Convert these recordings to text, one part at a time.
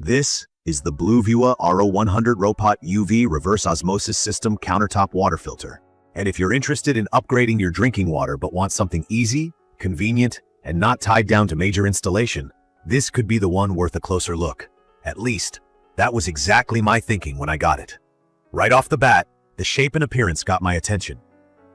This is the Bluevua RO100ROPOT-UV Reverse Osmosis System Countertop Water Filter. And if you're interested in upgrading your drinking water but want something easy, convenient, and not tied down to major installation, this could be the one worth a closer look. At least, that was exactly my thinking when I got it. Right off the bat, the shape and appearance got my attention.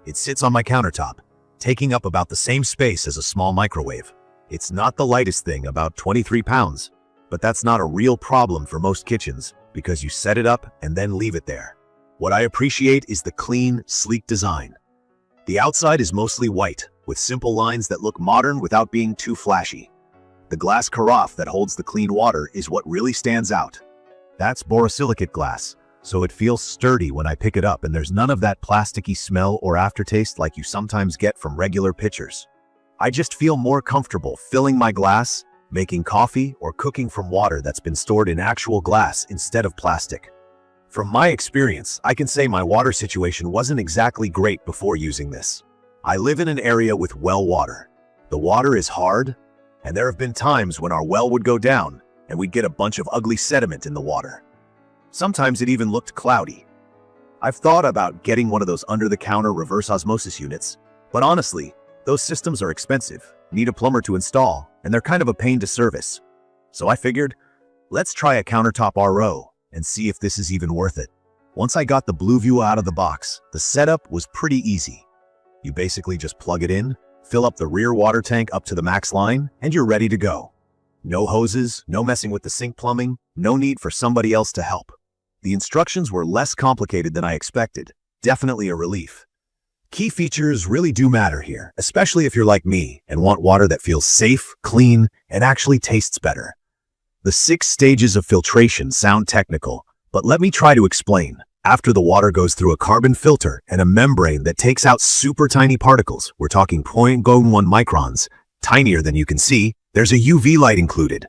It sits on my countertop, taking up about the same space as a small microwave. It's not the lightest thing, about 23 pounds, but that's not a real problem for most kitchens because you set it up and then leave it there. What I appreciate is the clean, sleek design. The outside is mostly white, with simple lines that look modern without being too flashy. The glass carafe that holds the clean water is what really stands out. That's borosilicate glass, so it feels sturdy when I pick it up, and there's none of that plasticky smell or aftertaste like you sometimes get from regular pitchers. I just feel more comfortable filling my glass, making coffee, or cooking from water that's been stored in actual glass instead of plastic. From my experience, I can say my water situation wasn't exactly great before using this. I live in an area with well water. The water is hard, and there have been times when our well would go down and we'd get a bunch of ugly sediment in the water. Sometimes it even looked cloudy. I've thought about getting one of those under-the-counter reverse osmosis units, but honestly, those systems are expensive, need a plumber to install, and they're kind of a pain to service. So I figured, let's try a countertop RO and see if this is even worth it. Once I got the Bluevua out of the box, the setup was pretty easy. You basically just plug it in, fill up the rear water tank up to the max line, and you're ready to go. No hoses, no messing with the sink plumbing, no need for somebody else to help. The instructions were less complicated than I expected, definitely a relief. Key features really do matter here, especially if you're like me and want water that feels safe, clean, and actually tastes better. The 6 stages of filtration sound technical, but let me try to explain. After the water goes through a carbon filter and a membrane that takes out super tiny particles, we're talking 0.01 microns, tinier than you can see, there's a UV light included.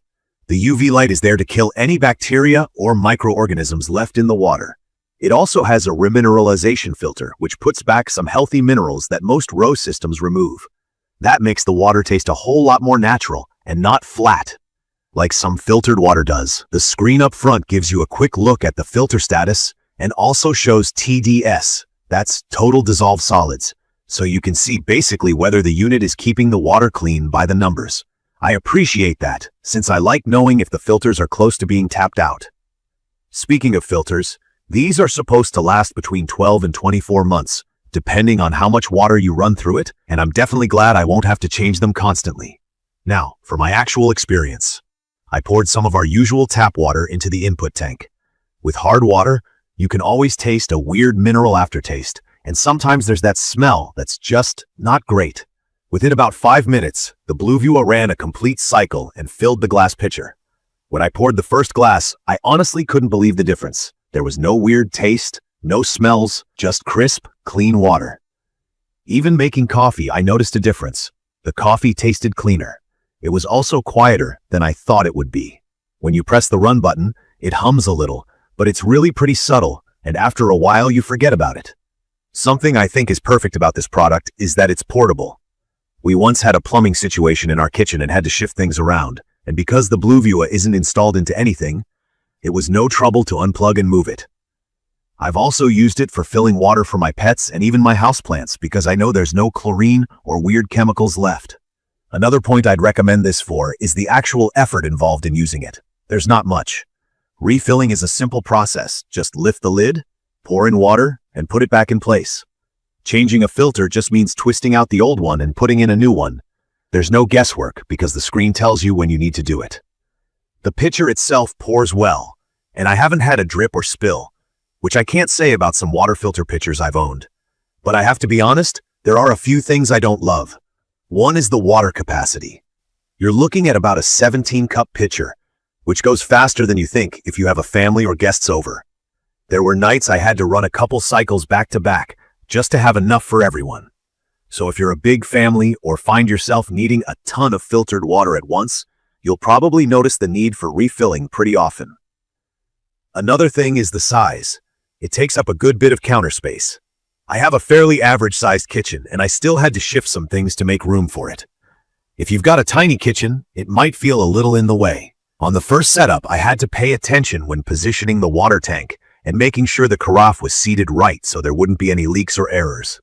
The UV light is there to kill any bacteria or microorganisms left in the water. It also has a remineralization filter, which puts back some healthy minerals that most RO systems remove. That makes the water taste a whole lot more natural and not flat, like some filtered water does. The screen up front gives you a quick look at the filter status and also shows TDS, that's total dissolved solids, so you can see basically whether the unit is keeping the water clean by the numbers. I appreciate that, since I like knowing if the filters are close to being tapped out. Speaking of filters, these are supposed to last between 12 and 24 months, depending on how much water you run through it, and I'm definitely glad I won't have to change them constantly. Now, for my actual experience. I poured some of our usual tap water into the input tank. With hard water, you can always taste a weird mineral aftertaste, and sometimes there's that smell that's just not great. Within about 5 minutes, the Bluevua ran a complete cycle and filled the glass pitcher. When I poured the first glass, I honestly couldn't believe the difference. There was no weird taste, no smells, just crisp, clean water. Even making coffee, I noticed a difference. The coffee tasted cleaner. It was also quieter than I thought it would be. When you press the run button, it hums a little, but it's really pretty subtle, and after a while you forget about it. Something I think is perfect about this product is that it's portable. We once had a plumbing situation in our kitchen and had to shift things around, and because the Bluevua isn't installed into anything, it was no trouble to unplug and move it. I've also used it for filling water for my pets and even my houseplants because I know there's no chlorine or weird chemicals left. Another point I'd recommend this for is the actual effort involved in using it. There's not much. Refilling is a simple process. Just lift the lid, pour in water, and put it back in place. Changing a filter just means twisting out the old one and putting in a new one. There's no guesswork because the screen tells you when you need to do it. The pitcher itself pours well, and I haven't had a drip or spill, which I can't say about some water filter pitchers I've owned. But I have to be honest, there are a few things I don't love. One is the water capacity. You're looking at about a 17-cup pitcher, which goes faster than you think if you have a family or guests over. There were nights I had to run a couple cycles back to back just to have enough for everyone. So if you're a big family or find yourself needing a ton of filtered water at once, you'll probably notice the need for refilling pretty often. Another thing is the size. It takes up a good bit of counter space. I have a fairly average-sized kitchen, and I still had to shift some things to make room for it. If you've got a tiny kitchen, it might feel a little in the way. On the first setup, I had to pay attention when positioning the water tank and making sure the carafe was seated right so there wouldn't be any leaks or errors.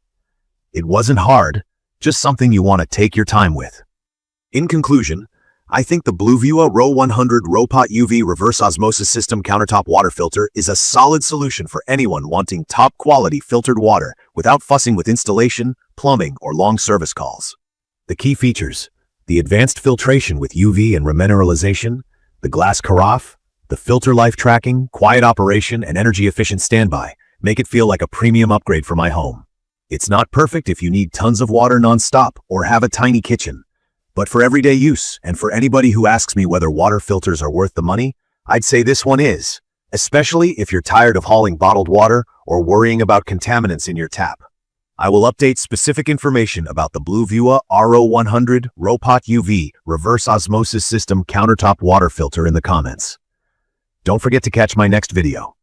It wasn't hard, just something you want to take your time with. In conclusion, I think the Bluevua RO100ROPOT-UV Reverse Osmosis System Countertop Water Filter is a solid solution for anyone wanting top-quality filtered water without fussing with installation, plumbing, or long service calls. The key features: the advanced filtration with UV and remineralization, the glass carafe, the filter life tracking, quiet operation, and energy-efficient standby make it feel like a premium upgrade for my home. It's not perfect if you need tons of water non-stop or have a tiny kitchen. But for everyday use, and for anybody who asks me whether water filters are worth the money, I'd say this one is, especially if you're tired of hauling bottled water or worrying about contaminants in your tap. I will update specific information about the Bluevua RO100ROPOT-UV Reverse Osmosis System Countertop Water Filter in the comments. Don't forget to catch my next video.